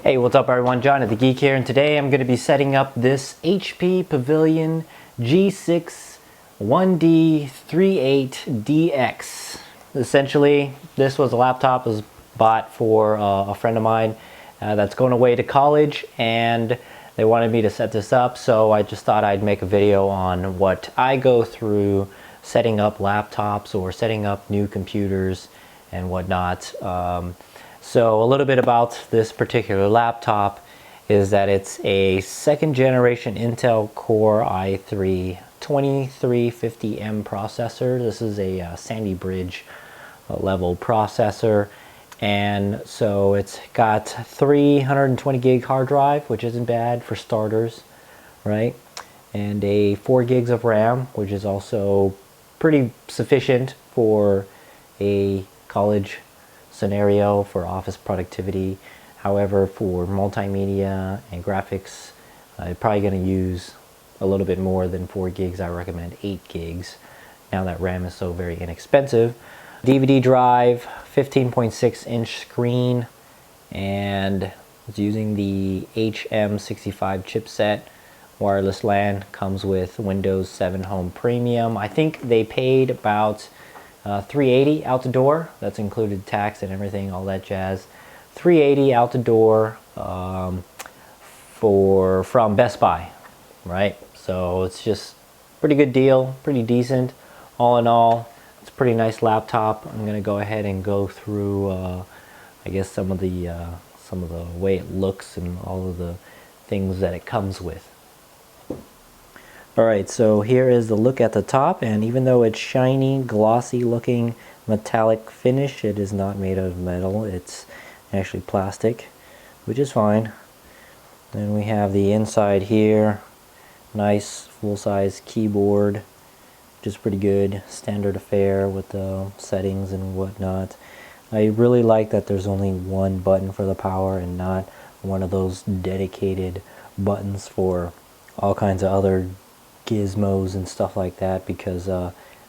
Hey, what's up everyone? John at The Geek here, and today I'm going to be setting up this HP Pavilion G6 1D38DX. Essentially, this was a laptop that was bought for a friend of mine that's going away to college, and they wanted me to set this up, so I just thought I'd make a video on what I go through setting up laptops or setting up new computers and whatnot. So a little bit about this particular laptop is that it's a second generation Intel Core i3 2350M processor. This is a Sandy Bridge level processor, and so it's got 320 gig hard drive, which isn't bad for starters, right? And a 4 gigs of RAM, which is also pretty sufficient for a college scenario for office productivity. However, for multimedia and graphics, I'm probably going to use a little bit more than 4 gigs. I recommend 8 gigs now that RAM is so very inexpensive. DVD drive, 15.6 inch screen, and it's using the HM65 chipset. Wireless LAN, comes with Windows 7 Home Premium. I think they paid about $380 out the door. That's included tax and everything, all that jazz. $380 out the door from Best Buy, right? So it's just pretty good deal, pretty decent. All in all, it's a pretty nice laptop. I'm gonna go ahead and go through, I guess some of the way it looks and all of the things that it comes with. Alright, so here is the look at the top, and even though it's shiny, glossy looking metallic finish, it is not made of metal, it's actually plastic, which is fine. Then we have the inside here, nice full-size keyboard, which is pretty good, standard affair with the settings and whatnot. I really like that there's only one button for the power and not one of those dedicated buttons for all kinds of other gizmos and stuff like that, because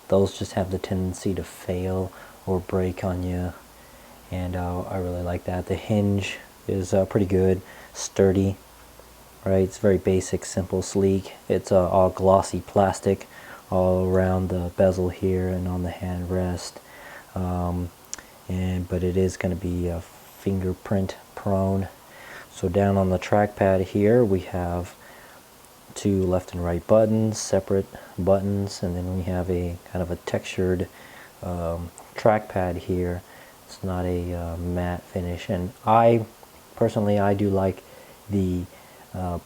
those just have the tendency to fail or break on you, and I really like that. The hinge is pretty good, sturdy, right? It's very basic, simple, sleek. It's all glossy plastic all around the bezel here and on the hand rest, but it is going to be fingerprint prone. So down on the trackpad here we have 2 left and right buttons, separate buttons, and then we have a kind of a textured trackpad here. It's not a matte finish, and I personally do like the kind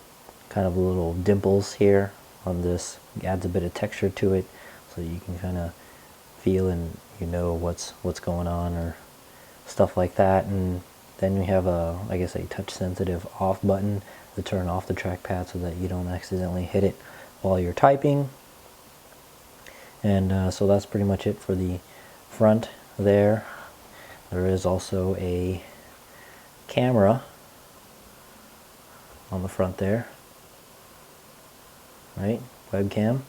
of little dimples here on this. It adds a bit of texture to it, so you can kind of feel and you know what's going on or stuff like that. And then we have I guess a touch sensitive off button to turn off the trackpad so that you don't accidentally hit it while you're typing. And so that's pretty much it for the front there. There is also a camera on the front there, right? Webcam.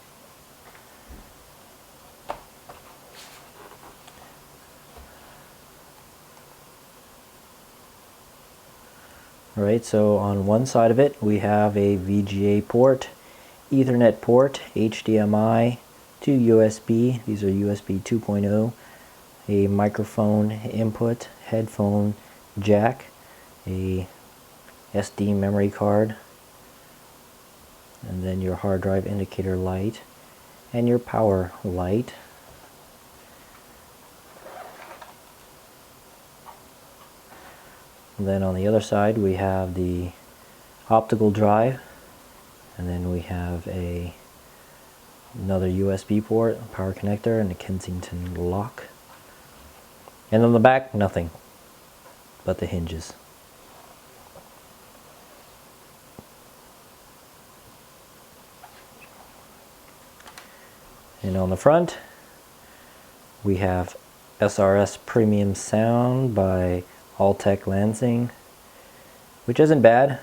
Alright, so on one side of it we have a VGA port, Ethernet port, HDMI, 2 USB, these are USB 2.0, a microphone input, headphone jack, a SD memory card, and then your hard drive indicator light, and your power light. And then on the other side we have the optical drive, and then we have another USB port, a power connector, and a Kensington lock. And on the back, nothing but the hinges. And on the front we have SRS Premium Sound by Alltech Lansing, which isn't bad.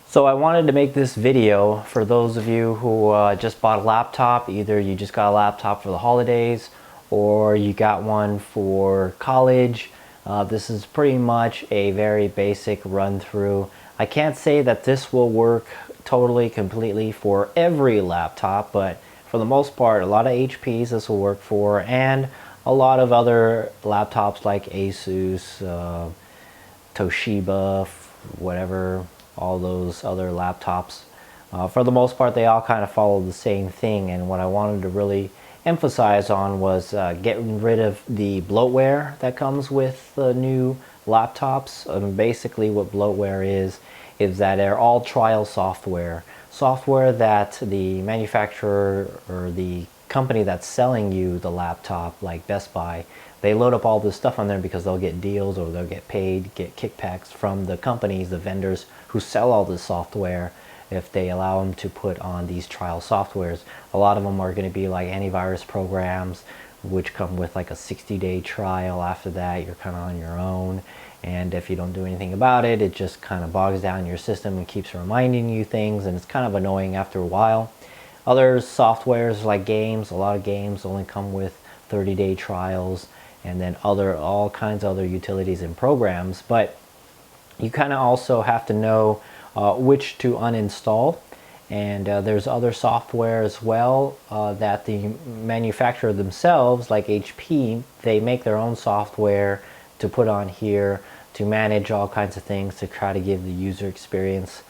So I wanted to make this video for those of you who just bought a laptop. Either you just got a laptop for the holidays or you got one for college, This is pretty much a very basic run through. I can't say that this will work totally completely for every laptop, but for the most part, a lot of HPs this will work for, and a lot of other laptops like Asus, Toshiba, whatever, all those other laptops. For the most part, they all kind of follow the same thing, and what I wanted to really emphasize on was getting rid of the bloatware that comes with the new laptops. Basically what bloatware is that they're all trial software that the manufacturer or the company that's selling you the laptop, like Best Buy, they load up all this stuff on there because they'll get deals or they'll get paid, get kickbacks from the companies, the vendors who sell all this software. If they allow them to put on these trial softwares, a lot of them are going to be like antivirus programs, which come with like a 60-day trial. After that, you're kind of on your own, and if you don't do anything about it, it just kind of bogs down your system and keeps reminding you things, and it's kind of annoying after a while. Other softwares like games, a lot of games only come with 30-day trials, and then all kinds of other utilities and programs. But you kind of also have to know which to uninstall, and there's other software as well that the manufacturer themselves, like HP, they make their own software to put on here to manage all kinds of things, to try to give the user experience,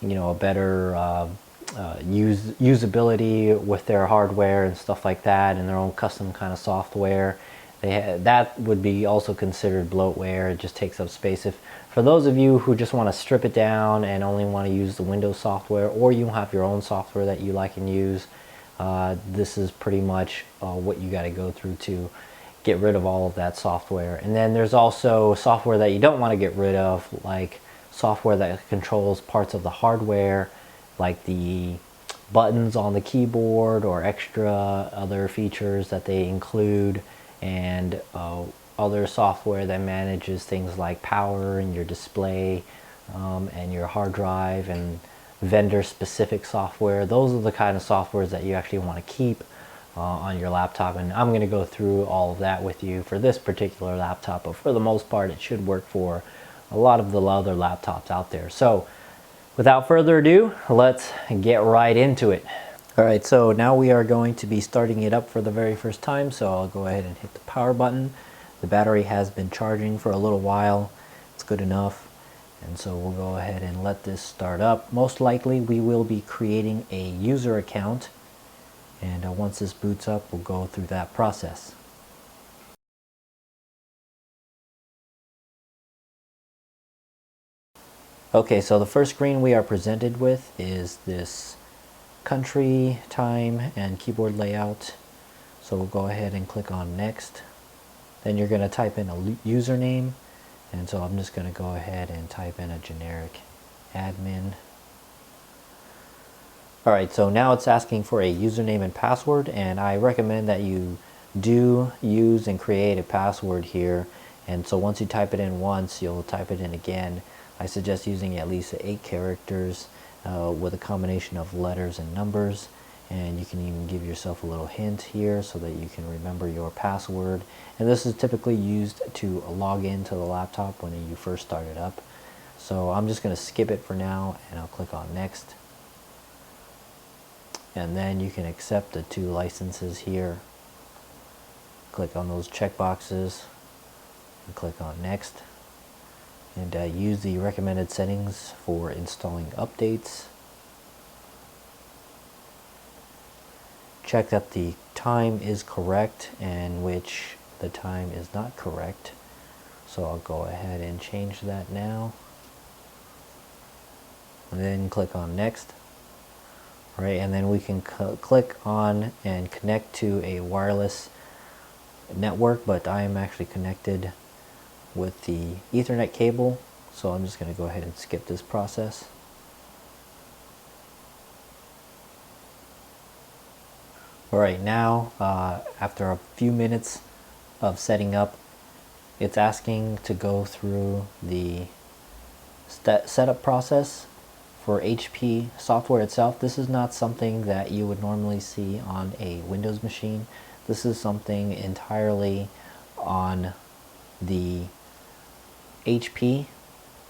you know, a better usability with their hardware and stuff like that, and their own custom kind of software. That would be also considered bloatware. It just takes up space. For those of you who just want to strip it down and only want to use the Windows software, or you have your own software that you like and use, this is pretty much what you got to go through to get rid of all of that software. And then there's also software that you don't want to get rid of, like software that controls parts of the hardware, like the buttons on the keyboard or extra other features that they include, and other software that manages things like power and your display and your hard drive, and vendor specific software. Those are the kind of softwares that you actually want to keep on your laptop, and I'm going to go through all of that with you for this particular laptop, but for the most part it should work for a lot of the other laptops out there. So without further ado, let's get right into it. Alright, so now we are going to be starting it up for the very first time, so I'll go ahead and hit the power button. The battery has been charging for a little while. It's good enough, and so we'll go ahead and let this start up. Most likely we will be creating a user account, and once this boots up, we'll go through that process. Okay, so the first screen we are presented with is this country, time, and keyboard layout. So we'll go ahead and click on next. Then you're going to type in a username, and so I'm just going to go ahead and type in a generic admin. Alright, so now it's asking for a username and password, and I recommend that you do use and create a password here. And so once you type it in once, you'll type it in again. I suggest using at least 8 characters with a combination of letters and numbers, and you can even give yourself a little hint here so that you can remember your password. And this is typically used to log into the laptop when you first start it up. So I'm just going to skip it for now, and I'll click on next. And then you can accept the 2 licenses here. Click on those checkboxes and click on next. And use the recommended settings for installing updates. Check that the time is correct, and which the time is not correct. So I'll go ahead and change that now. And then click on next. Right, and then we can click on and connect to a wireless network, but I am actually connected with the Ethernet cable, so I'm just going to go ahead and skip this process. Alright, now after a few minutes of setting up, it's asking to go through the setup process for HP software itself. This is not something that you would normally see on a Windows machine. This is something entirely on the HP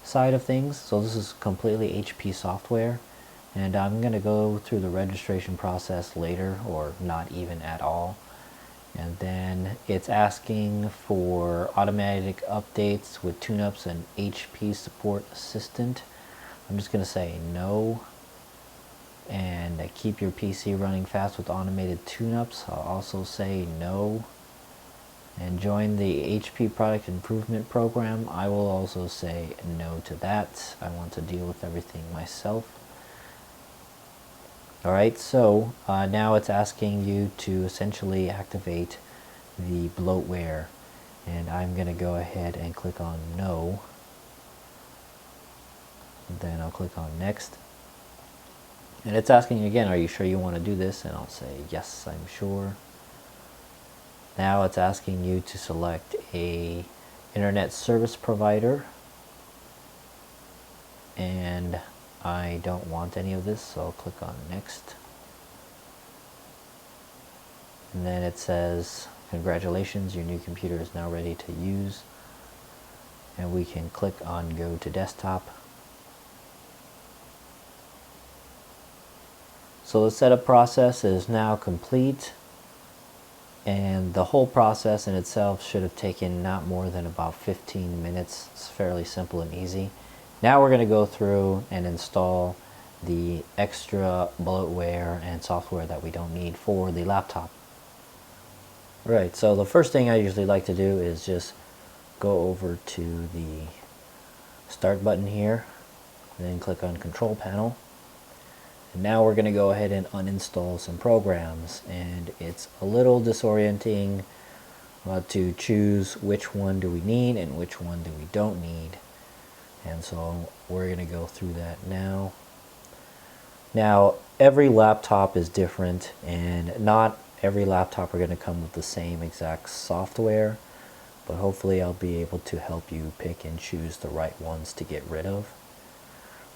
side of things. So this is completely HP software, and I'm going to go through the registration process later, or not even at all. And then it's asking for automatic updates with tune-ups and HP support assistant. I'm just going to say no. And keep your PC running fast with automated tune-ups. I'll also say no. And join the HP product improvement program. I will also say no to that. I want to deal with everything myself. Alright, so now it's asking you to essentially activate the bloatware, and I'm going to go ahead and click on no. Then I'll click on next, and it's asking again, are you sure you want to do this? And I'll say yes, I'm sure. Now it's asking you to select a internet service provider, and I don't want any of this, so I'll click on next. And then it says, congratulations, your new computer is now ready to use. And we can click on go to desktop. So the setup process is now complete, and the whole process in itself should have taken not more than about 15 minutes. It's fairly simple and easy. Now we're going to go through and install the extra bloatware and software that we don't need for the laptop. Right, so the first thing I usually like to do is just go over to the start button here, and then click on control panel. And now we're going to go ahead and uninstall some programs, and it's a little disorienting to choose which one do we need and which one do we don't need. And so we're going to go through that now. Now, every laptop is different, and not every laptop are going to come with the same exact software, but hopefully I'll be able to help you pick and choose the right ones to get rid of.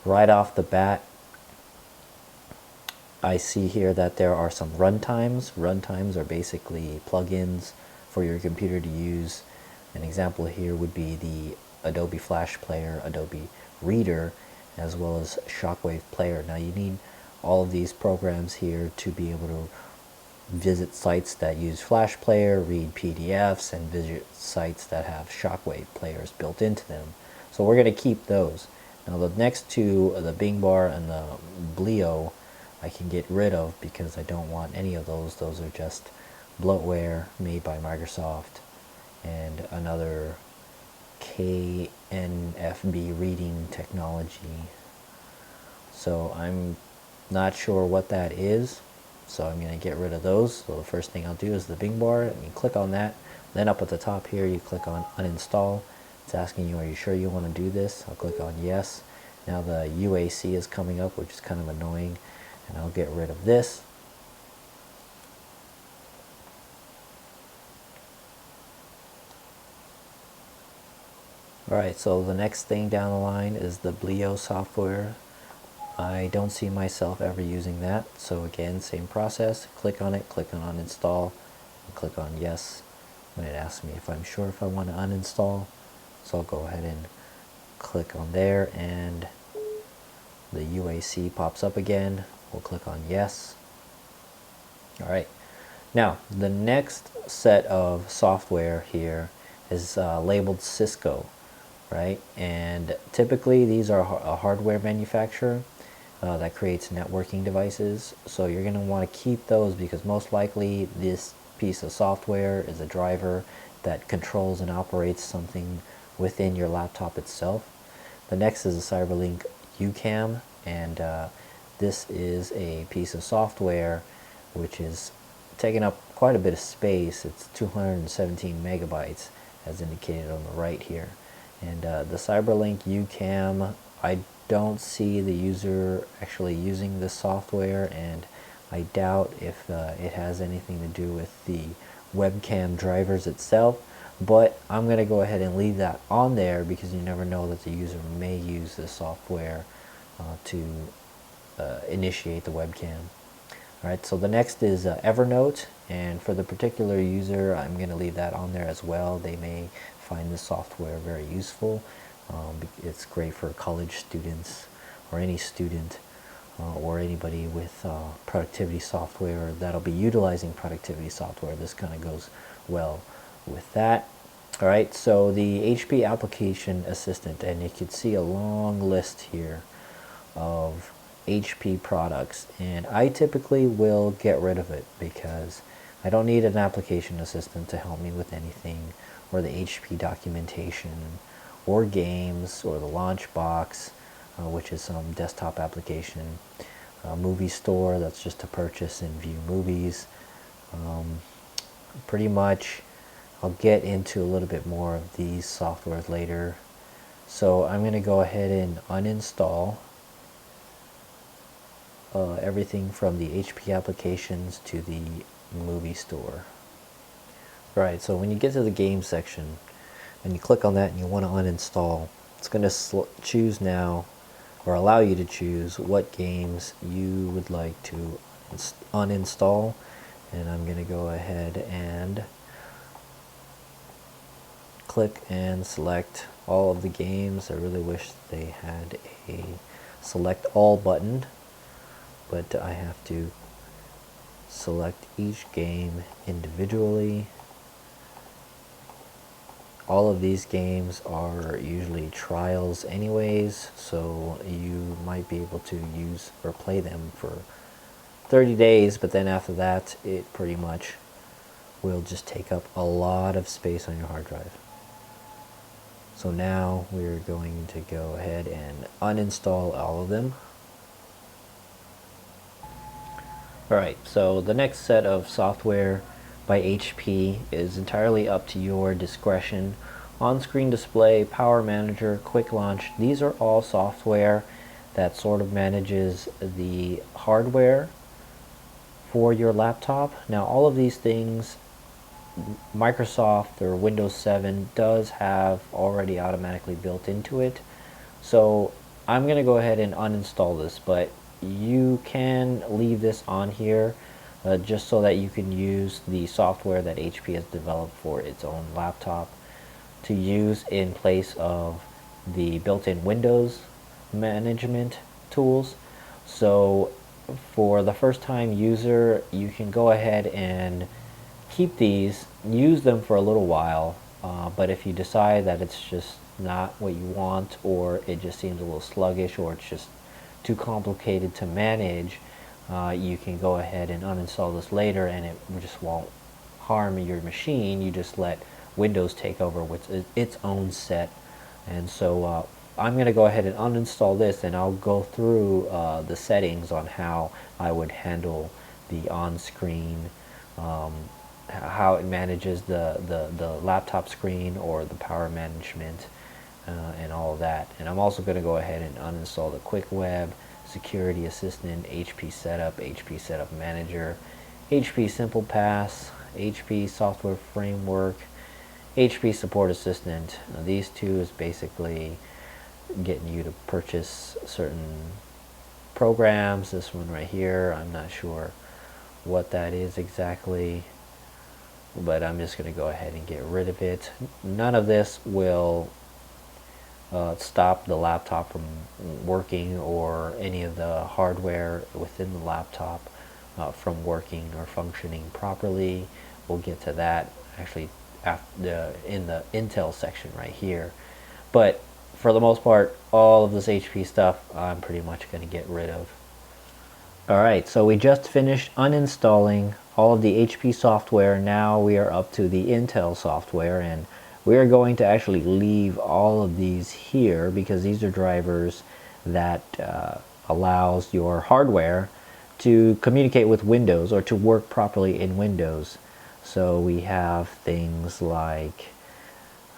Right off the bat, I see here that there are some runtimes. Runtimes are basically plugins for your computer to use. An example here would be the Adobe Flash Player, Adobe Reader, as well as Shockwave Player. Now you need all of these programs here to be able to visit sites that use Flash Player, read PDFs, and visit sites that have Shockwave players built into them. So we're going to keep those. Now the next two, the Bing Bar and the Blio, I can get rid of because I don't want any of those. Those are just bloatware made by Microsoft and another KNFB reading technology. So I'm not sure what that is, so I'm going to get rid of those. So the first thing I'll do is the Bing Bar, and you click on that. Then up at the top here you click on uninstall. It's asking you, are you sure you want to do this? I'll click on yes. Now the UAC is coming up, which is kind of annoying, and I'll get rid of this. Alright, so the next thing down the line is the Blio software. I don't see myself ever using that, so again, same process. Click on it, click on uninstall, and click on yes when it asks me if I'm sure if I want to uninstall. So I'll go ahead and click on there, and the UAC pops up again. We'll click on yes. Alright, now the next set of software here is labeled Cisco, right? And typically these are a hardware manufacturer that creates networking devices. So you're going to want to keep those because most likely this piece of software is a driver that controls and operates something within your laptop itself. The next is a CyberLink UCam, and this is a piece of software which is taking up quite a bit of space. It's 217 megabytes as indicated on the right here. And the CyberLink UCam, I don't see the user actually using this software, and I doubt if it has anything to do with the webcam drivers itself, but I'm going to go ahead and leave that on there because you never know that the user may use this software to initiate the webcam. Alright, so the next is Evernote, and for the particular user I'm going to leave that on there as well. They may find this software very useful. It's great for college students or any student or anybody with productivity software that'll be utilizing productivity software. This kind of goes well with that. All right, so the HP Application Assistant, and you can see a long list here of HP products, and I typically will get rid of it because I don't need an application assistant to help me with anything, or the HP documentation, or games, or the launch box, which is some desktop application, movie store, that's just to purchase and view movies. Pretty much I'll get into a little bit more of these softwares later. So I'm going to go ahead and uninstall everything from the HP applications to the movie store. Right, so when you get to the game section and you click on that and you want to uninstall, it's going to choose now, or allow you to choose what games you would like to uninstall. And I'm going to go ahead and click and select all of the games. I really wish they had a select all button, but I have to select each game individually. All of these games are usually trials anyways, so you might be able to use or play them for 30 days, but then after that it pretty much will just take up a lot of space on your hard drive. So now we're going to go ahead and uninstall all of them. Alright, so the next set of software by HP is entirely up to your discretion. On-screen display, power manager, quick launch, these are all software that sort of manages the hardware for your laptop. Now all of these things Microsoft or Windows 7 does have already automatically built into it. So I'm going to go ahead and uninstall this, but you can leave this on here just so that you can use the software that HP has developed for its own laptop to use in place of the built-in Windows management tools. So for the first time user, you can go ahead and keep these, use them for a little while, but if you decide that it's just not what you want, or it just seems a little sluggish, or it's just too complicated to manage, you can go ahead and uninstall this later and it just won't harm your machine. You just let Windows take over with its own set. And so I'm going to go ahead and uninstall this, and I'll go through the settings on how I would handle the on-screen, how it manages the laptop screen or the power management and all of that. And I'm also going to go ahead and uninstall the Quick Web, Security Assistant, HP Setup Manager, HP Simple Pass, HP Software Framework, HP Support Assistant. Now, these two is basically getting you to purchase certain programs. This one right here, I'm not sure what that is exactly, but I'm just going to go ahead and get rid of it. None of this will stop the laptop from working, or any of the hardware within the laptop from working or functioning properly. We'll get to that actually in the Intel section right here. But for the most part, all of this HP stuff I'm pretty much going to get rid of. Alright, so we just finished uninstalling all of the HP software. Now we are up to the Intel software, and we are going to actually leave all of these here because these are drivers that allows your hardware to communicate with Windows or to work properly in Windows. So we have things like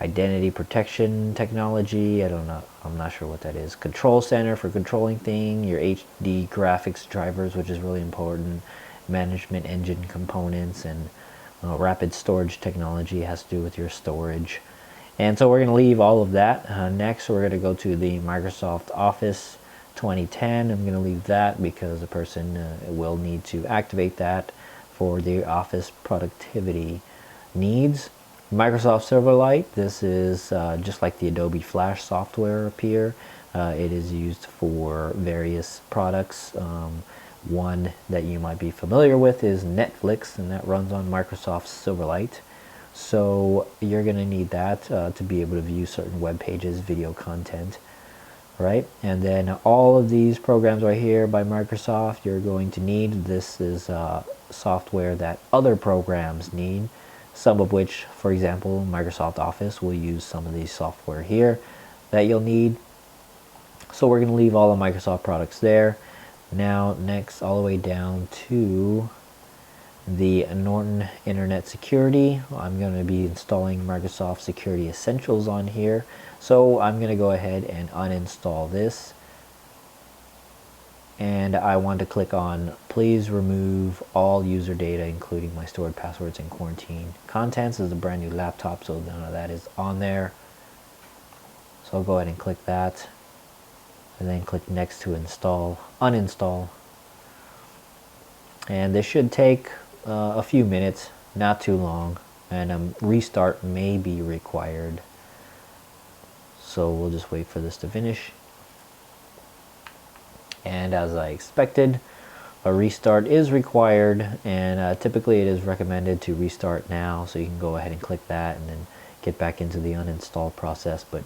identity protection technology, I don't know, I'm not sure what that is. Control center for controlling things, your HD graphics drivers, which is really important, management engine components, and rapid storage technology has to do with your storage. And so we're going to leave all of that. Next we're going to go to the Microsoft Office 2010. I'm going to leave that because the person will need to activate that for the office productivity needs. Microsoft Silverlight, this is just like the Adobe Flash software up here. It is used for various products. One that you might be familiar with is Netflix, and that runs on Microsoft Silverlight. So you're going to need that to be able to view certain web pages, video content, right? And then all of these programs right here by Microsoft, you're going to need. This is software that other programs need, some of which, for example, Microsoft Office will use some of these software here that you'll need. So we're going to leave all the Microsoft products there. Now next, all the way down to the Norton Internet Security, I'm going to be installing Microsoft Security Essentials on here. So I'm going to go ahead and uninstall this. And I want to click on please remove all user data, including my stored passwords and quarantine contents. This is a brand new laptop, so none of that is on there. So I'll go ahead and click that, and then click next to uninstall. And this should take a few minutes, not too long, and a restart may be required. So we'll just wait for this to finish. And as I expected, a restart is required, and typically it is recommended to restart now, so you can go ahead and click that and then get back into the uninstall process. But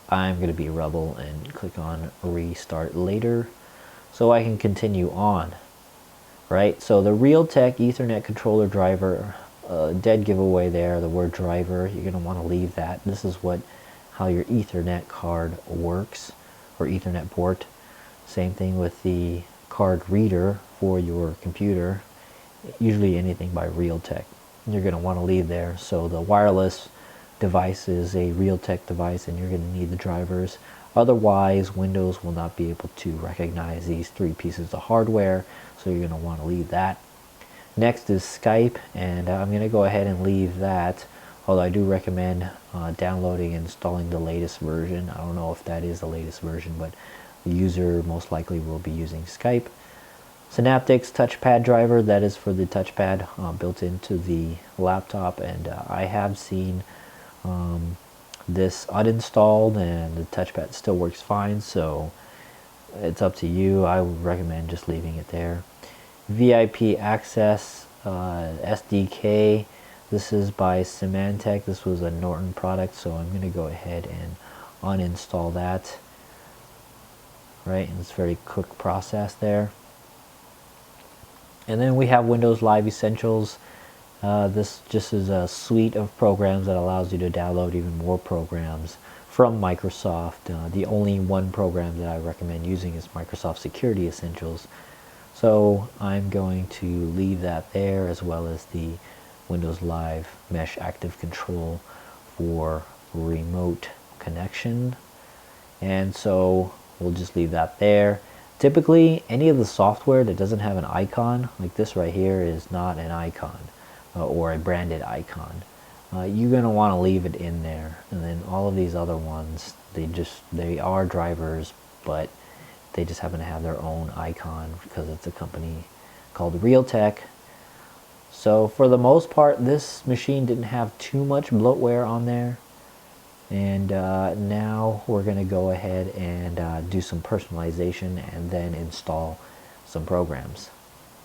I'm going to be a rebel and click on restart later so I can continue on. Right, so the Realtek Ethernet controller driver, dead giveaway there, the word driver, you're going to want to leave that. This is how your Ethernet card works, or Ethernet port. Same thing with the card reader for your computer, usually anything by Realtek. You're going to want to leave there. So the wireless device is a Realtek device, and you're going to need the drivers. Otherwise, Windows will not be able to recognize these three pieces of hardware, so you're going to want to leave that. Next is Skype, and I'm going to go ahead and leave that, although I do recommend downloading and installing the latest version. I don't know if that is the latest version, but the user most likely will be using Skype. Synaptics touchpad driver, that is for the touchpad built into the laptop, and I have seen this uninstalled and the touchpad still works fine, so it's up to you. I would recommend just leaving it there. VIP access SDK, this is by Symantec. This was a Norton product, so I'm going to go ahead and uninstall that. Right, and it's a very quick process there. And then we have Windows Live Essentials. This just is a suite of programs that allows you to download even more programs from Microsoft. The only one program that I recommend using is Microsoft Security Essentials. So I'm going to leave that there, as well as the Windows Live Mesh Active Control for remote connection. And so we'll just leave that there. Typically, any of the software that doesn't have an icon, like this right here, is not an icon or a branded icon. You're going to want to leave it in there. And then all of these other ones, they are drivers, but they just happen to have their own icon because it's a company called Realtek. So for the most part, this machine didn't have too much bloatware on there. And now we're going to go ahead and do some personalization and then install some programs.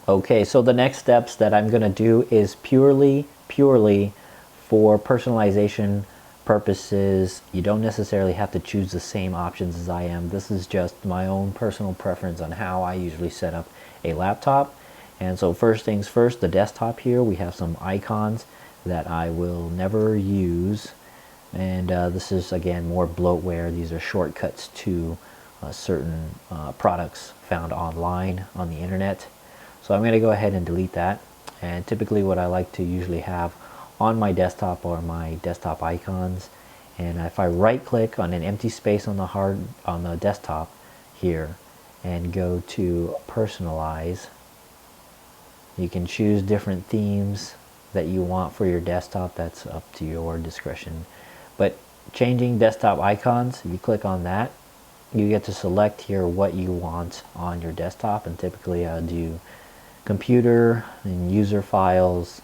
Okay, so the next steps that I'm going to do is purely for personalization purposes. You don't necessarily have to choose the same options as I am. This is just my own personal preference on how I usually set up a laptop. And so first things first, the desktop here, we have some icons that I will never use. And this is, again, more bloatware. These are shortcuts to certain products found online on the internet. So I'm going to go ahead and delete that. And typically what I like to usually have on my desktop are my desktop icons. And if I right click on an empty space on the desktop here and go to personalize, you can choose different themes that you want for your desktop. That's up to your discretion. But changing desktop icons, if you click on that, you get to select here what you want on your desktop. And typically I'll do computer and user files,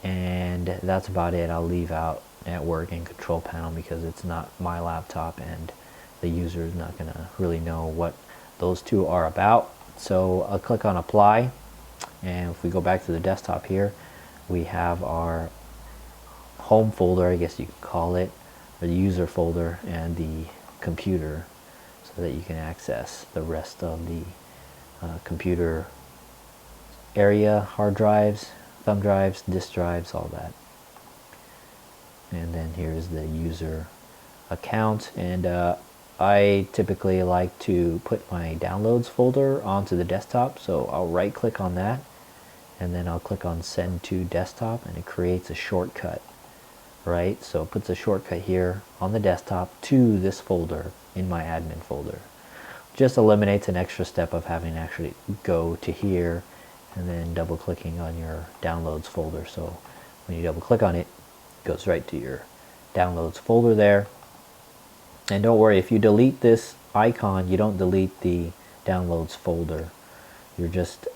and that's about it. I'll leave out network and control panel because it's not my laptop and the user is not going to really know what those two are about. So I'll click on apply, and if we go back to the desktop here, we have our home folder, I guess you could call it, or the user folder, and the computer, so that you can access the rest of the computer area, hard drives, thumb drives, disk drives, all that. And then here's the user account, and I typically like to put my downloads folder onto the desktop, so I'll right click on that and then I'll click on send to desktop, and it creates a shortcut, right? So it puts a shortcut here on the desktop to this folder in my admin folder. Just eliminates an extra step of having to actually go to here and then double clicking on your downloads folder. So when you double click on it, it goes right to your downloads folder there. And don't worry, if you delete this icon, you don't delete the downloads folder. You're just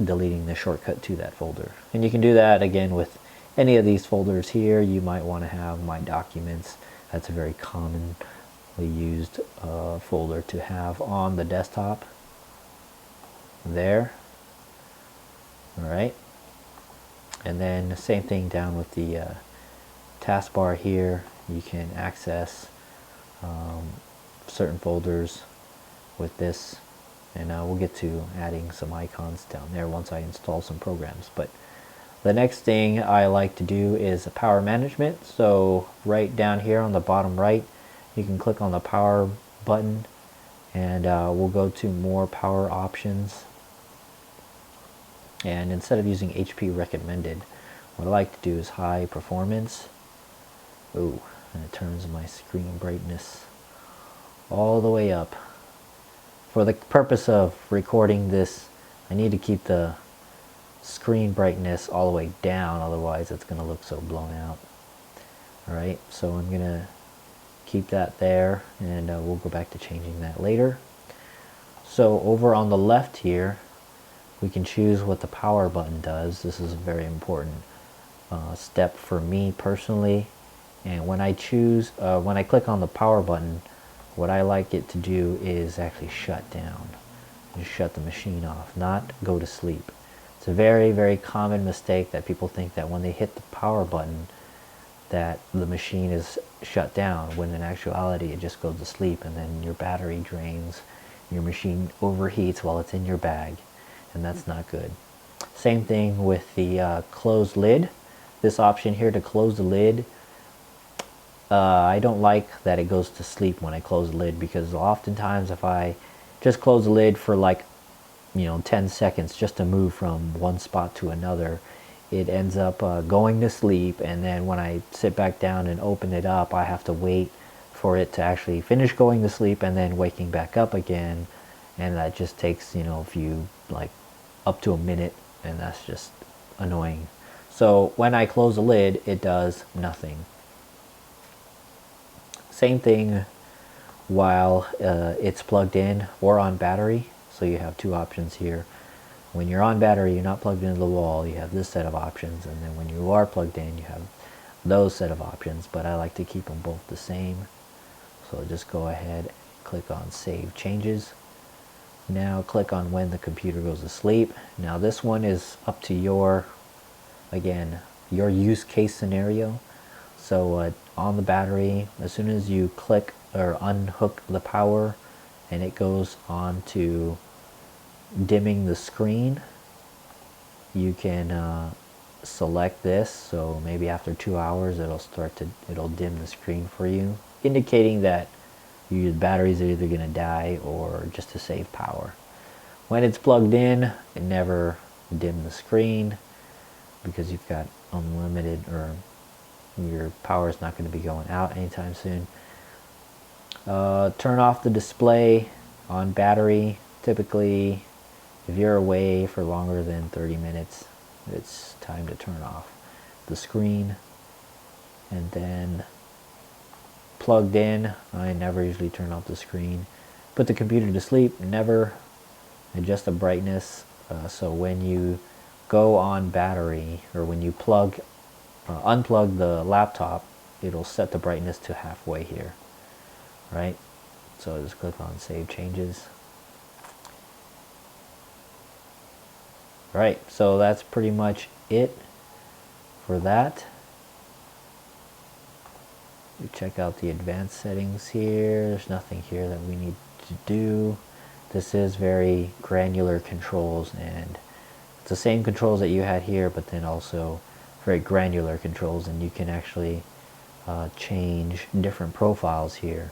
deleting the shortcut to that folder. And you can do that again with any of these folders here. You might want to have my documents. That's a very commonly used folder to have on the desktop. There. Alright. And then the same thing down with the taskbar here. You can access certain folders with this, and we'll get to adding some icons down there once I install some programs. But the next thing I like to do is power management. So right down here on the bottom right, you can click on the power button, and we'll go to more power options. And instead of using HP recommended, what I like to do is high performance. Ooh, and it turns my screen brightness all the way up. For the purpose of recording this, I need to keep the screen brightness all the way down, otherwise it's going to look so blown out. Alright, so I'm going to keep that there, and we'll go back to changing that later. So over on the left here, we can choose what the power button does. This is a very important step for me personally. And when I choose, when I click on the power button, what I like it to do is actually shut down. Just shut the machine off, not go to sleep. It's a very, very common mistake that people think that when they hit the power button that the machine is shut down, when in actuality it just goes to sleep, and then your battery drains, your machine overheats while it's in your bag, and that's not good. Same thing with the closed lid. This option here to close the lid, I don't like that it goes to sleep when I close the lid, because oftentimes if I just close the lid for like 10 seconds just to move from one spot to another, it ends up going to sleep, and then when I sit back down and open it up, I have to wait for it to actually finish going to sleep and then waking back up again, and that just takes a few, like up to a minute, and that's just annoying. So when I close the lid, it does nothing. Same thing while it's plugged in or on battery. So you have two options here. When you're on battery, you're not plugged into the wall, you have this set of options, and then when you are plugged in, you have those set of options, but I like to keep them both the same. So just go ahead and click on Save Changes. Now click on when the computer goes to sleep. Now this one is up to your use case scenario. So on the battery, as soon as you click or unhook the power and it goes on to dimming the screen, you can select this. So maybe after 2 hours it'll dim the screen for you, indicating that your batteries are either going to die or just to save power. When it's plugged in, it never dim the screen because you've got unlimited, or your power is not going to be going out anytime soon. Turn off the display on battery. Typically, if you're away for longer than 30 minutes, it's time to turn off the screen. And then plugged in, I never usually turn off the screen. Put the computer to sleep, never. Adjust the brightness. So when you go on battery, or when you unplug the laptop, it'll set the brightness to halfway here, right? So I'll just click on Save Changes. Right, so that's pretty much it for that. We check out the advanced settings here. There's nothing here that we need to do. This is very granular controls, and it's the same controls that you had here, but then also very granular controls, and you can actually change different profiles here.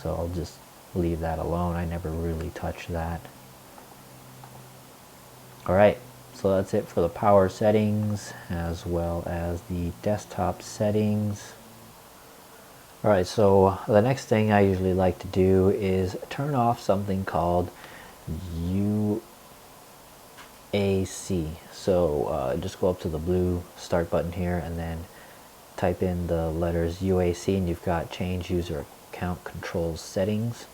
So I'll just leave that alone. I never really touched that. Alright, so that's it for the power settings as well as the desktop settings. Alright, so the next thing I usually like to do is turn off something called UAC. So just go up to the blue start button here and then type in the letters UAC, and you've got Change User Account Controls Settings.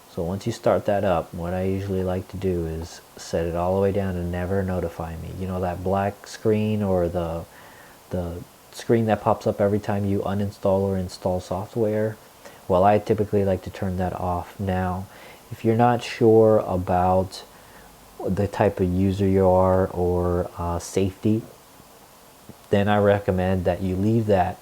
So once you start that up, what I usually like to do is set it all the way down and never notify me. You know that black screen, or the screen that pops up every time you uninstall or install software? Well, I typically like to turn that off. Now, if you're not sure about the type of user you are, or safety, then I recommend that you leave that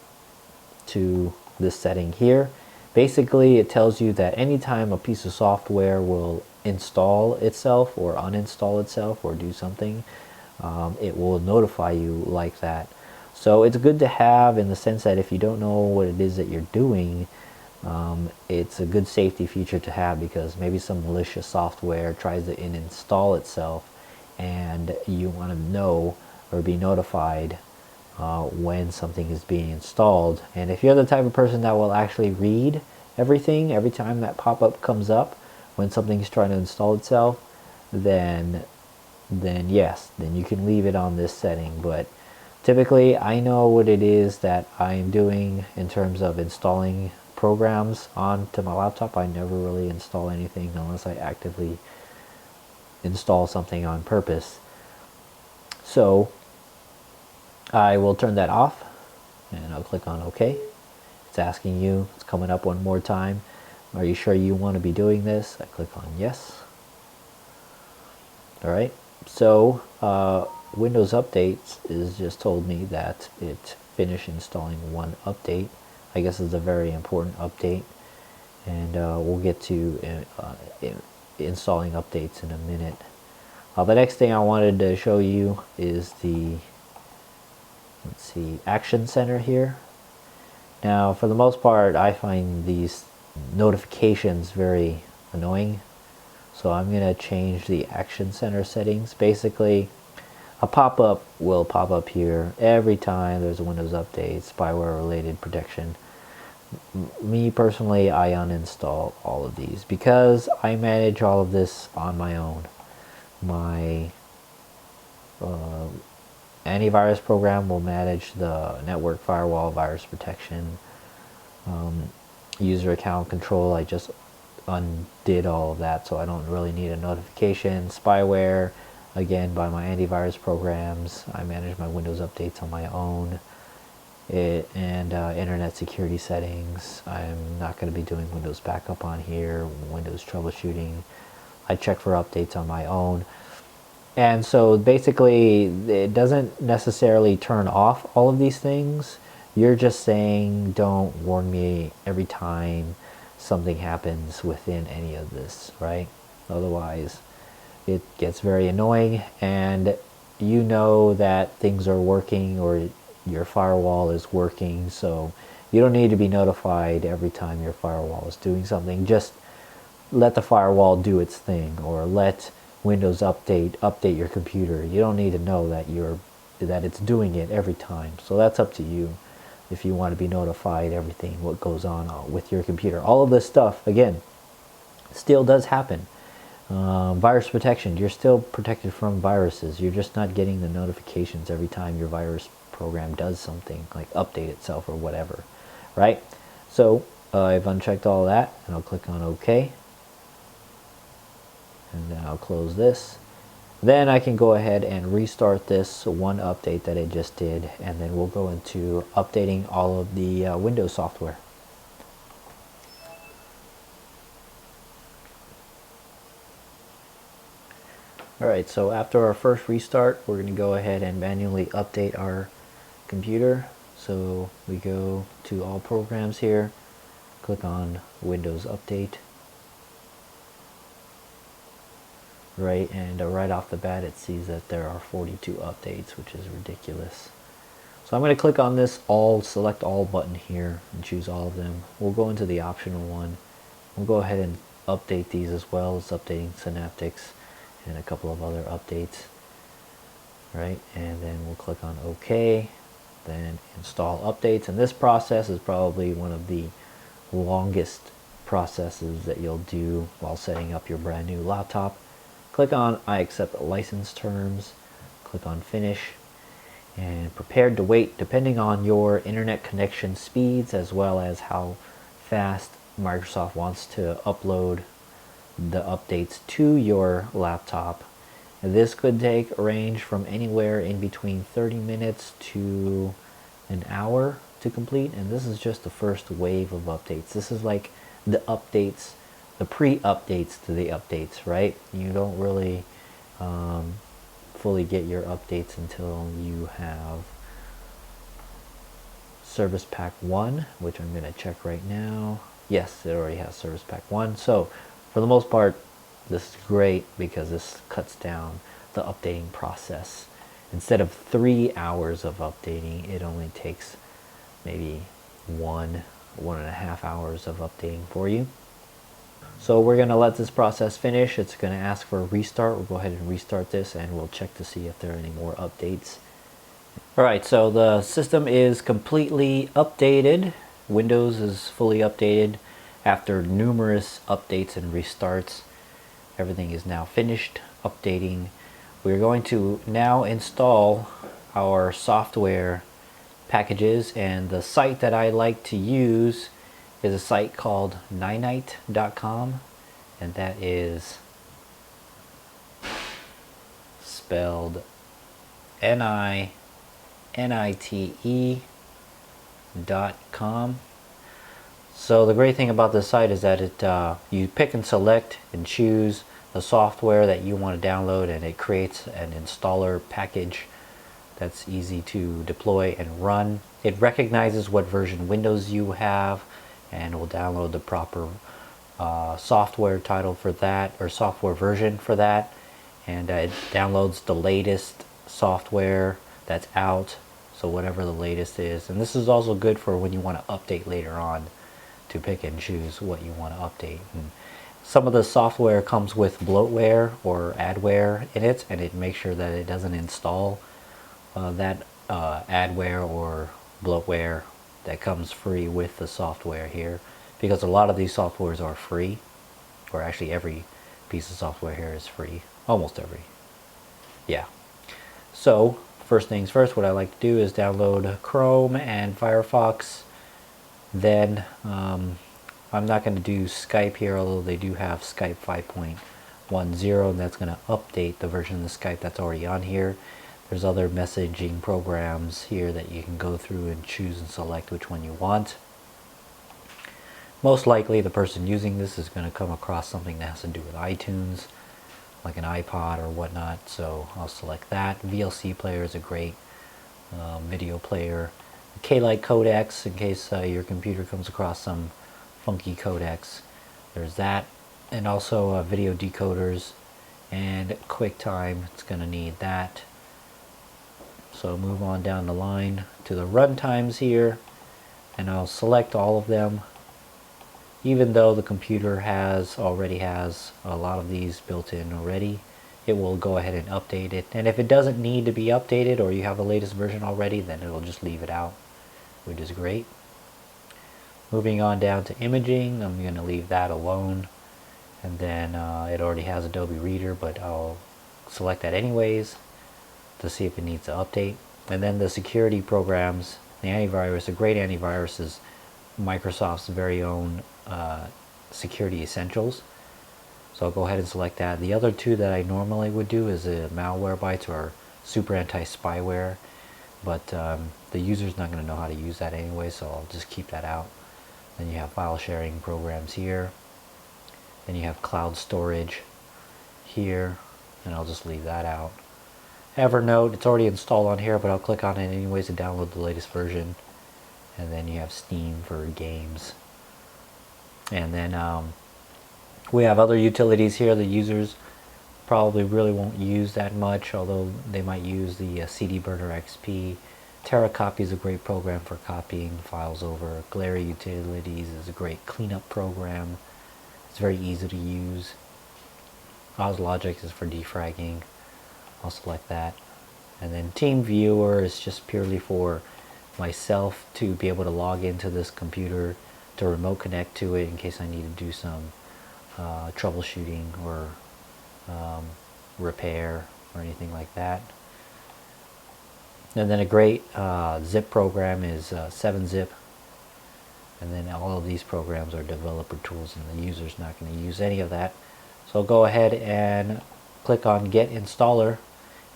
to this setting here. Basically, it tells you that anytime a piece of software will install itself or uninstall itself or do something, it will notify you like that. So it's good to have, in the sense that if you don't know what it is that you're doing, it's a good safety feature to have, because maybe some malicious software tries to install itself, and you want to know or be notified when something is being installed. And if you're the type of person that will actually read everything every time that pop-up comes up when something's trying to install itself, then yes, then you can leave it on this setting. But typically I know what it is that I'm doing in terms of installing programs onto my laptop. I never really install anything unless I actively install something on purpose. So I will turn that off, and I'll click on OK. It's asking you, it's coming up one more time, are you sure you want to be doing this? I click on yes. Alright, so Windows Updates is just told me that it finished installing one update. I guess it's a very important update, and we'll get to installing updates in a minute. The next thing I wanted to show you is the Action Center here. Now, for the most part, I find these notifications very annoying, so I'm going to change the Action Center settings. Basically, a pop-up will pop up here every time there's a Windows update, spyware related protection. Me personally, I uninstall all of these because I manage all of this on my own. My antivirus program will manage the network firewall, virus protection, user account control. I just undid all of that, so I don't really need a notification. Spyware, again, by my antivirus programs. I manage my Windows updates on my own. Internet security settings. I'm not going to be doing Windows backup on here. Windows troubleshooting, I check for updates on my own. And so basically, it doesn't necessarily turn off all of these things. You're just saying, don't warn me every time something happens within any of this, right? Otherwise, it gets very annoying, and you know that things are working or your firewall is working, so you don't need to be notified every time your firewall is doing something. Just let the firewall do its thing, or let Windows update your computer. You don't need to know that it's doing it every time. So that's up to you if you want to be notified everything what goes on with your computer. All of this stuff, again, still does happen. Virus protection, you're still protected from viruses. You're just not getting the notifications every time your virus program does something, like update itself or whatever, right? So I've unchecked all that, and I'll click on OK. And then I'll close this. Then I can go ahead and restart this one update that I just did, and then we'll go into updating all of the Windows software. Alright, so after our first restart, we're going to go ahead and manually update our computer. So we go to all programs here, click on Windows Update. Right, and right off the bat it sees that there are 42 updates, which is ridiculous. So I'm going to click on this select all button here and choose all of them. We'll go into the optional one. We'll go ahead and update these as well. It's updating Synaptics and a couple of other updates. Right, and then we'll click on OK, then install updates. And this process is probably one of the longest processes that you'll do while setting up your brand new laptop. Click on I accept license terms, click on finish, and prepared to wait depending on your internet connection speeds as well as how fast Microsoft wants to upload the updates to your laptop. And this could take a range from anywhere in between 30 minutes to an hour to complete, and this is just the first wave of updates. This is like the updates, the pre-updates to the updates, right? You don't really fully get your updates until you have Service Pack 1, which I'm going to check right now. Yes, it already has Service Pack 1. So for the most part, this is great because this cuts down the updating process. Instead of 3 hours of updating, it only takes maybe 1.5 hours of updating for you. So we're going to let this process finish. It's going to ask for a restart. We'll go ahead and restart this and we'll check to see if there are any more updates. Alright, so the system is completely updated. Windows is fully updated after numerous updates and restarts. Everything is now finished updating. We're going to now install our software packages, and the site that I like to use is a site called ninite.com, and that is spelled NINITE.com. So the great thing about this site is that you pick and select and choose the software that you want to download, and it creates an installer package that's easy to deploy and run. It recognizes what version Windows you have and will download the proper software title for that, or software version for that, and it downloads the latest software that's out, so whatever the latest is. And this is also good for when you want to update later on, to pick and choose what you want to update. And some of the software comes with bloatware or adware in it, and it makes sure that it doesn't install that adware or bloatware that comes free with the software here, because a lot of these softwares are free, or actually every piece of software here is free, almost every. Yeah. So first things first, what I like to do is download Chrome and Firefox. Then I'm not going to do Skype here, although they do have Skype 5.10, and that's going to update the version of Skype that's already on here. There's other messaging programs here that you can go through and choose and select which one you want. Most likely the person using this is going to come across something that has to do with iTunes, like an iPod or whatnot, so I'll select that. VLC player is a great video player. K-Lite codecs, in case your computer comes across some funky codecs. There's that, and also video decoders and QuickTime. It's going to need that. So move on down the line to the runtimes here, and I'll select all of them. Even though the computer already has a lot of these built in already, it will go ahead and update it. And if it doesn't need to be updated, or you have the latest version already, then it'll just leave it out, which is great. Moving on down to imaging, I'm going to leave that alone. And then it already has Adobe Reader, but I'll select that anyways to see if it needs to update. And then the security programs, the antivirus, a great antivirus is Microsoft's very own Security Essentials. So I'll go ahead and select that. The other two that I normally would do is Malwarebytes or Super Anti-Spyware, but the user's not going to know how to use that anyway, so I'll just keep that out. Then you have file sharing programs here. Then you have cloud storage here, and I'll just leave that out. Evernote, it's already installed on here, but I'll click on it anyways to download the latest version. And then you have Steam for games. And then we have other utilities here the users probably really won't use that much, although they might use the CD Burner XP. TerraCopy is a great program for copying files over. Blurry Utilities is a great cleanup program. It's very easy to use. OzLogic is for defragging. I'll select that. And then TeamViewer is just purely for myself to be able to log into this computer, to remote connect to it in case I need to do some troubleshooting or repair or anything like that. And then a great zip program is 7-Zip. And then all of these programs are developer tools, and the user's not going to use any of that. So I'll go ahead and click on Get Installer,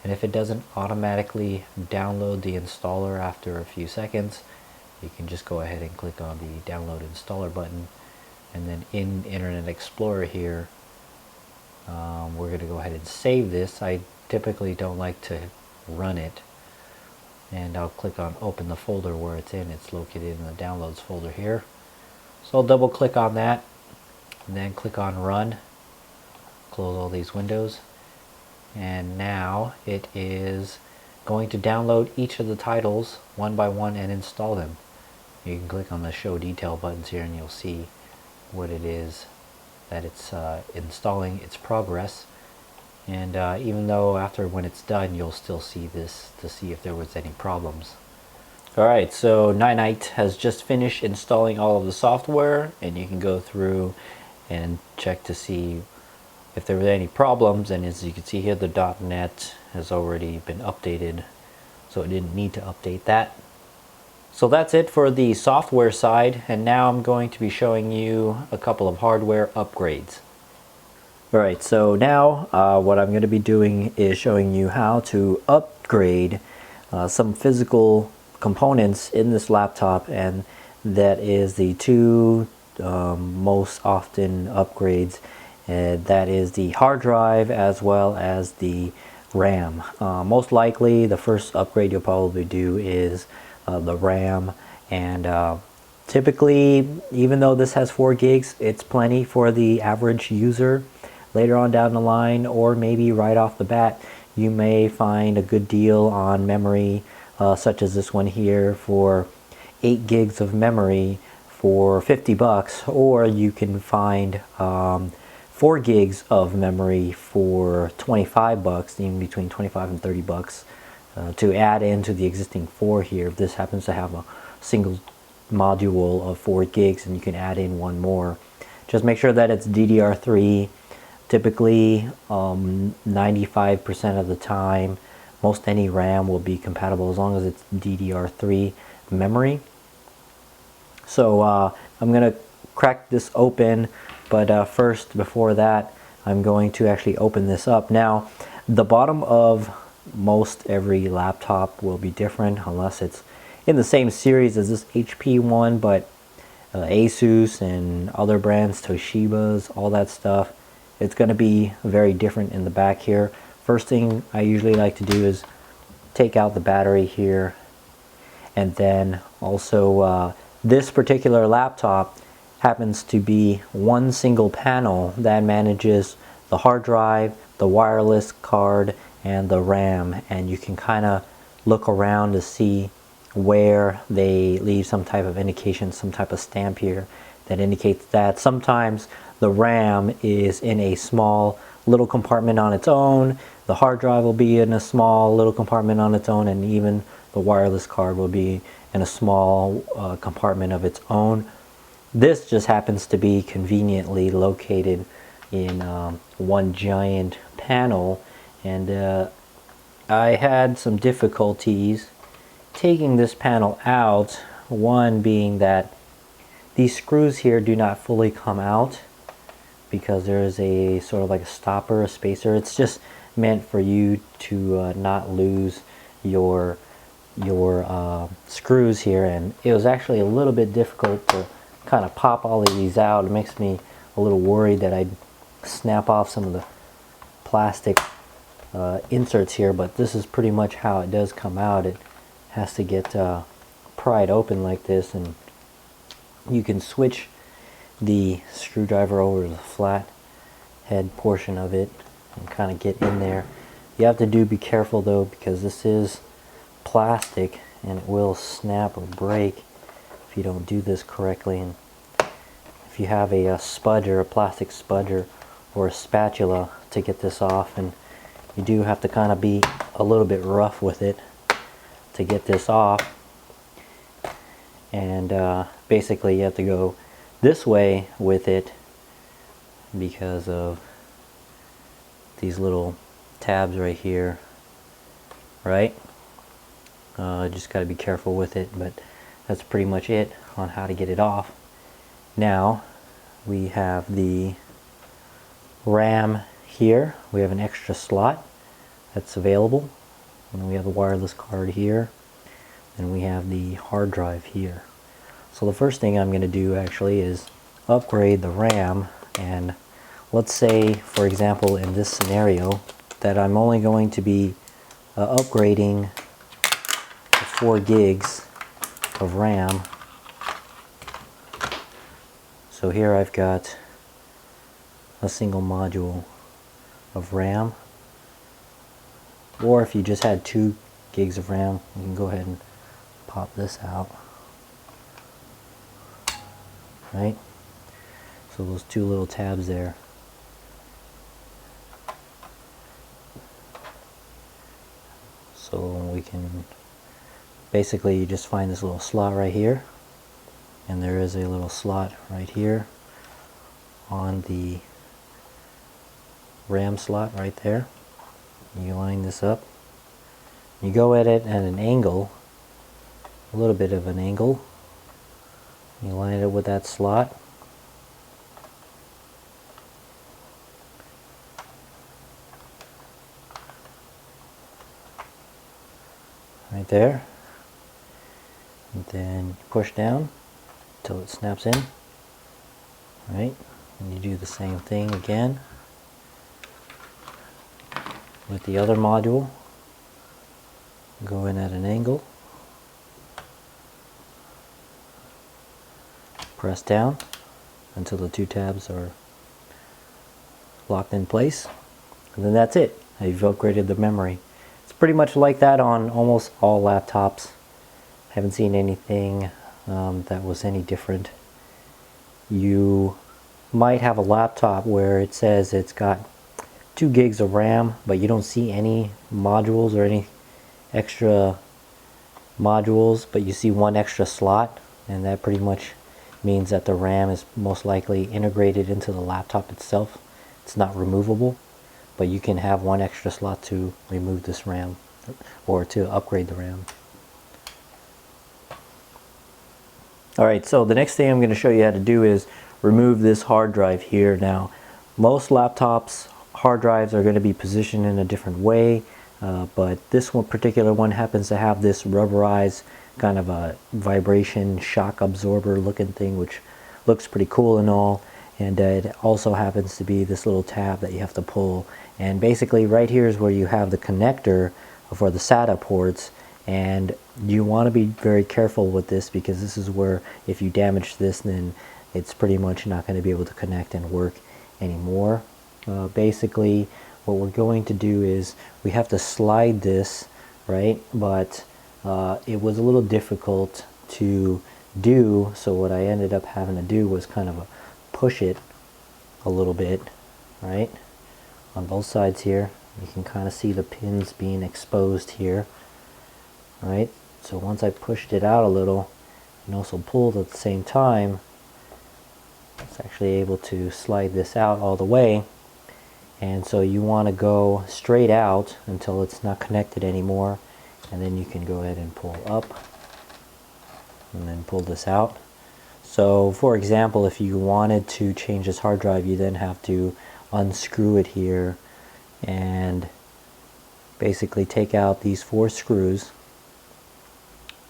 and if it doesn't automatically download the installer after a few seconds, you can just go ahead and click on the Download Installer button, and then in Internet Explorer here, we're going to go ahead and save this. I typically don't like to run it, and I'll click on Open the folder where it's in. It's located in the Downloads folder here. So I'll double click on that, and then click on Run. Close all these windows, and now it is going to download each of the titles one by one and install them. You can click on the Show Detail buttons here, and you'll see what it is that it's installing, its progress. And even though when it's done, you'll still see this to see if there was any problems. Alright, so Ninite has just finished installing all of the software, and you can go through and check to see if there were any problems. And as you can see here, the .NET has already been updated, so it didn't need to update that. So that's it for the software side, and now I'm going to be showing you a couple of hardware upgrades. Alright, so now what I'm going to be doing is showing you how to upgrade some physical components in this laptop, and that is the two most often upgrades. That is the hard drive as well as the RAM. Most likely the first upgrade you'll probably do is the RAM, and typically, even though this has 4 gigs, it's plenty for the average user. Later on down the line, or maybe right off the bat, you may find a good deal on memory, such as this one here for 8 gigs of memory for $50, or you can find 4 gigs of memory for $25, even between $25 and $30 to add into the existing 4 here. If this happens to have a single module of 4 gigs, and you can add in one more. Just make sure that it's DDR3. Typically 95% of the time, most any RAM will be compatible as long as it's DDR3 memory. So I'm going to crack this open, but first, before that, I'm going to actually open this up. Now, the bottom of most every laptop will be different, unless it's in the same series as this HP one, but Asus and other brands, Toshiba's, all that stuff, it's going to be very different in the back here. First thing I usually like to do is take out the battery here, and then also this particular laptop happens to be one single panel that manages the hard drive, the wireless card, and the RAM, and you can kind of look around to see where they leave some type of indication, some type of stamp here that indicates that sometimes the RAM is in a small little compartment on its own, the hard drive will be in a small little compartment on its own, and even the wireless card will be in a small compartment of its own. This just happens to be conveniently located in one giant panel, and I had some difficulties taking this panel out. One being that these screws here do not fully come out. because there is a sort of like a stopper, a spacer. It's just meant for you to not lose your screws here, and it was actually a little bit difficult to kind of pop all of these out. It makes me a little worried that I'd snap off some of the plastic inserts here, but this is pretty much how it does come out. It has to get pried open like this, and you can switch the screwdriver over to the flat head portion of it and kind of get in there. You have to be careful though, because this is plastic and it will snap or break if you don't do this correctly. And if you have a spudger, a plastic spudger or a spatula to get this off, and you do have to kind of be a little bit rough with it to get this off. And basically you have to go this way with it because of these little tabs right here, right? Just got to be careful with it, but that's pretty much it on how to get it off. Now we have the RAM here. We have an extra slot that's available, and we have the wireless card here, and we have the hard drive here. So the first thing I'm going to do actually is upgrade the RAM. And let's say, for example, in this scenario, that I'm only going to be upgrading 4 gigs of RAM. So here I've got a single module of RAM. Or if you just had 2 gigs of RAM, you can go ahead and pop this out. Right? So those 2 little tabs there. So we can basically, you just find this little slot right here, and there is a little slot right here on the RAM slot right there. You line this up. You go at it at an angle, a little bit of an angle. You line it with that slot. Right there. And then you push down until it snaps in. Right? And you do the same thing again with the other module. Go in at an angle. Press down until the 2 tabs are locked in place, and then that's it. You've upgraded the memory. It's pretty much like that on almost all laptops. Haven't seen anything that was any different. You might have a laptop where it says it's got 2 gigs of RAM, but you don't see any modules or any extra modules, but you see 1 extra slot, and that pretty much means that the RAM is most likely integrated into the laptop itself. It's not removable, but you can have 1 extra slot to remove this RAM or to upgrade the RAM. Alright, so the next thing I'm going to show you how to do is remove this hard drive here. Now, most laptops, hard drives are going to be positioned in a different way, but this one particular one happens to have this rubberized kind of a vibration shock absorber looking thing, which looks pretty cool and all. And it also happens to be this little tab that you have to pull, and basically right here is where you have the connector for the SATA ports, and you want to be very careful with this, because this is where if you damage this, then it's pretty much not going to be able to connect and work anymore. Basically what we're going to do is we have to slide this, right? But it was a little difficult to do, so what I ended up having to do was kind of push it a little bit, right, on both sides here. You can kind of see the pins being exposed here, right? So once I pushed it out a little and also pulled at the same time, it's actually able to slide this out all the way. And so you want to go straight out until it's not connected anymore, and then you can go ahead and pull up and then pull this out. So for example, if you wanted to change this hard drive, you then have to unscrew it here and basically take out these 4 screws.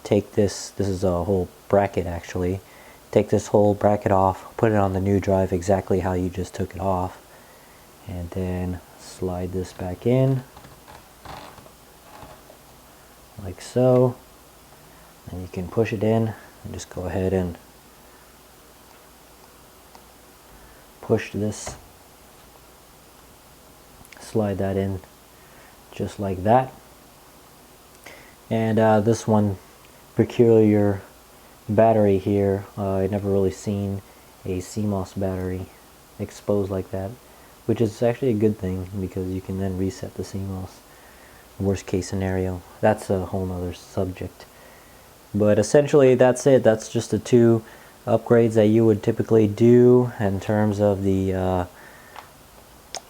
Take this is a whole bracket actually. Take this whole bracket off, put it on the new drive exactly how you just took it off, and then slide this back in like so. And you can push it in and just go ahead and push this, slide that in just like that. And this one peculiar battery here, I never really seen a CMOS battery exposed like that, which is actually a good thing because you can then reset the CMOS. Worst case scenario, that's a whole nother subject. But essentially that's it. That's just the 2 upgrades that you would typically do in terms of the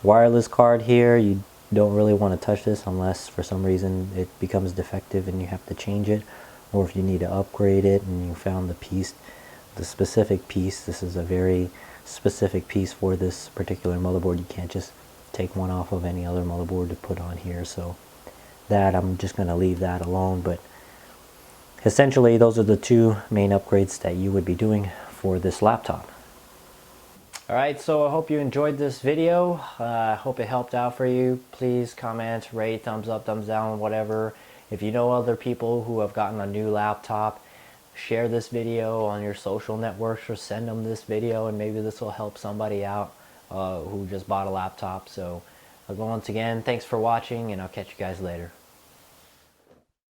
wireless card here. You don't really want to touch this unless for some reason it becomes defective and you have to change it, or if you need to upgrade it and you found the specific piece. This is a very specific piece for this particular motherboard. You can't just take one off of any other motherboard to put on here, so that I'm just going to leave that alone. But essentially those are the 2 main upgrades that you would be doing for this laptop. Alright, so I hope you enjoyed this video. I hope it helped out for you. Please comment, rate, thumbs up, thumbs down, whatever. If you know other people who have gotten a new laptop, share this video on your social networks or send them this video, and maybe this will help somebody out who just bought a laptop. So once again, thanks for watching, and I'll catch you guys later.